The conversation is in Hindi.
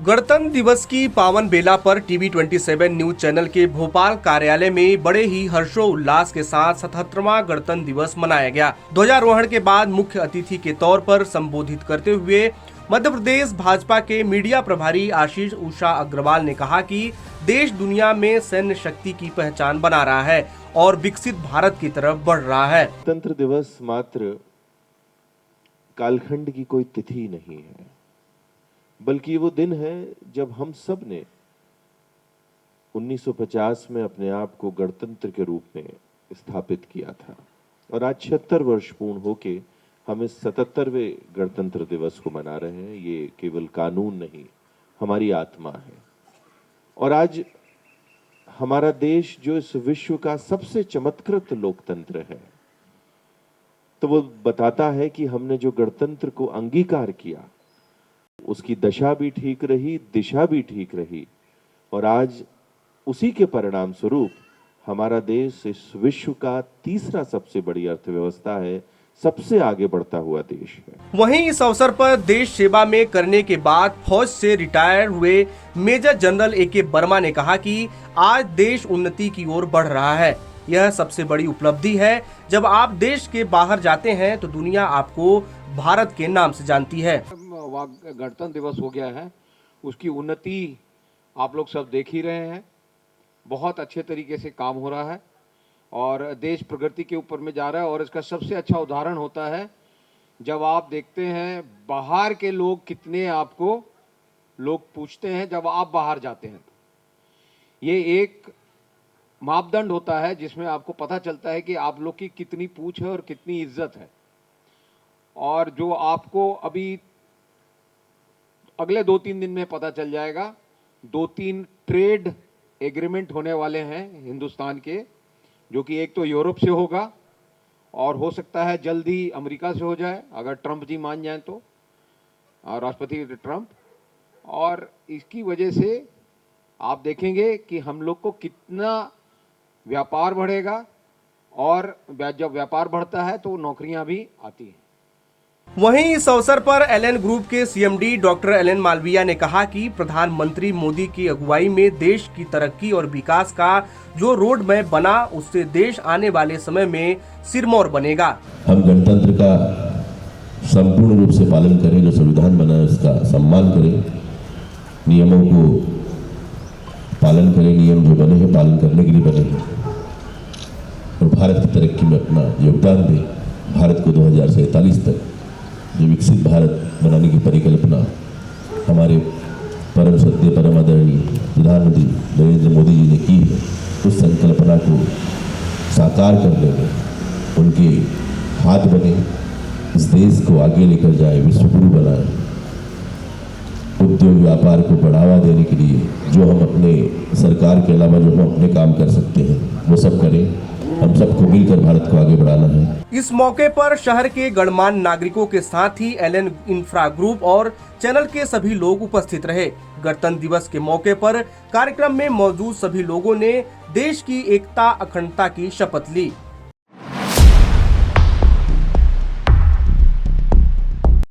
गणतंत्र दिवस की पावन बेला पर टीवी 27 न्यूज चैनल के भोपाल कार्यालय में बड़े ही हर्षोल्लास के साथ 77वां गणतंत्र दिवस मनाया गया। ध्वजारोहण के बाद मुख्य अतिथि के तौर पर संबोधित करते हुए मध्य प्रदेश भाजपा के मीडिया प्रभारी आशीष उषा अग्रवाल ने कहा कि देश दुनिया में सैन्य शक्ति की पहचान बना रहा है और विकसित भारत की तरफ बढ़ रहा है। गणतंत्र दिवस मात्र कालखंड की कोई तिथि नहीं है, बल्कि वो दिन है जब हम सब ने 1950 में अपने आप को गणतंत्र के रूप में स्थापित किया था और आज 76 वर्ष पूर्ण होके हम इस 77वें गणतंत्र दिवस को मना रहे हैं। ये केवल कानून नहीं, हमारी आत्मा है। और आज हमारा देश जो इस विश्व का सबसे चमत्कृत लोकतंत्र है, तो वो बताता है कि हमने जो गणतंत्र को अंगीकार किया उसकी दशा भी ठीक रही, दिशा भी ठीक रही और आज उसी के परिणाम स्वरूप हमारा देश इस विश्व का तीसरा सबसे बड़ी अर्थव्यवस्था है, सबसे आगे बढ़ता हुआ देश है। वहीं इस अवसर पर देश सेवा में करने के बाद फौज से रिटायर हुए मेजर जनरल ए.के. वर्मा ने कहा कि आज देश उन्नति की ओर बढ़ रहा है। यह सबसे बड़ी उपलब्धि है। जब आप देश के बाहर जाते हैं तो दुनिया आपको भारत के नाम से जानती है। गणतंत्र दिवस हो गया है, उसकी उन्नति आप लोग सब देख ही रहे हैं। बहुत अच्छे तरीके से काम हो रहा है और देश प्रगति के ऊपर में जा रहा है। और इसका सबसे अच्छा उदाहरण होता है जब आप देखते हैं बाहर के लोग कितने आपको लोग पूछते हैं जब आप बाहर जाते हैं। ये एक मापदंड होता है जिसमें आपको पता चलता है कि आप लोग की कितनी पूछ है और कितनी इज्जत है। और जो आपको अभी अगले 2-3 दिन में पता चल जाएगा, 2-3 ट्रेड एग्रीमेंट होने वाले हैं हिंदुस्तान के, जो कि एक तो यूरोप से होगा और हो सकता है जल्दी अमेरिका से हो जाए अगर ट्रंप जी मान जाएं तो, राष्ट्रपति ट्रंप। और इसकी वजह से आप देखेंगे कि हम लोग को कितना व्यापार बढ़ेगा और जब व्यापार बढ़ता है तो नौकरियां भी आती हैं। वहीं इस अवसर पर एलन ग्रुप के सीएमडी डॉक्टर एलन मालवीया ने कहा कि प्रधानमंत्री मोदी की अगुवाई में देश की तरक्की और विकास का जो रोड मैप बना, उससे देश आने वाले समय में सिरमौर बनेगा। हम गणतंत्र का संपूर्ण रूप से पालन करें, जो संविधान बना है उसका सम्मान करें, नियमों को पालन करें, नियम जो बने हैं पालन करने के लिए बने हैं और भारत की तरक्की में अपना योगदान दें। भारत को 2047 तक जो विकसित भारत बनाने की परिकल्पना हमारे परम सत्य परम आदरणीय प्रधानमंत्री नरेंद्र मोदी जी ने की है, उस संकल्पना को साकार करने में उनके हाथ बने, इस देश को आगे लेकर जाए, विश्वगुरु बनाए। उद्योग व्यापार को बढ़ावा देने के लिए जो हम अपने सरकार के अलावा जो हम अपने काम कर सकते हैं वो सब करें। हम सबको मिलकर भारत को आगे बढ़ाना है। इस मौके पर शहर के गणमान्य नागरिकों के साथ ही एलन इंफ्रा ग्रुप और चैनल के सभी लोग उपस्थित रहे। गणतंत्र दिवस के मौके पर कार्यक्रम में मौजूद सभी लोगों ने देश की एकता अखंडता की शपथ ली।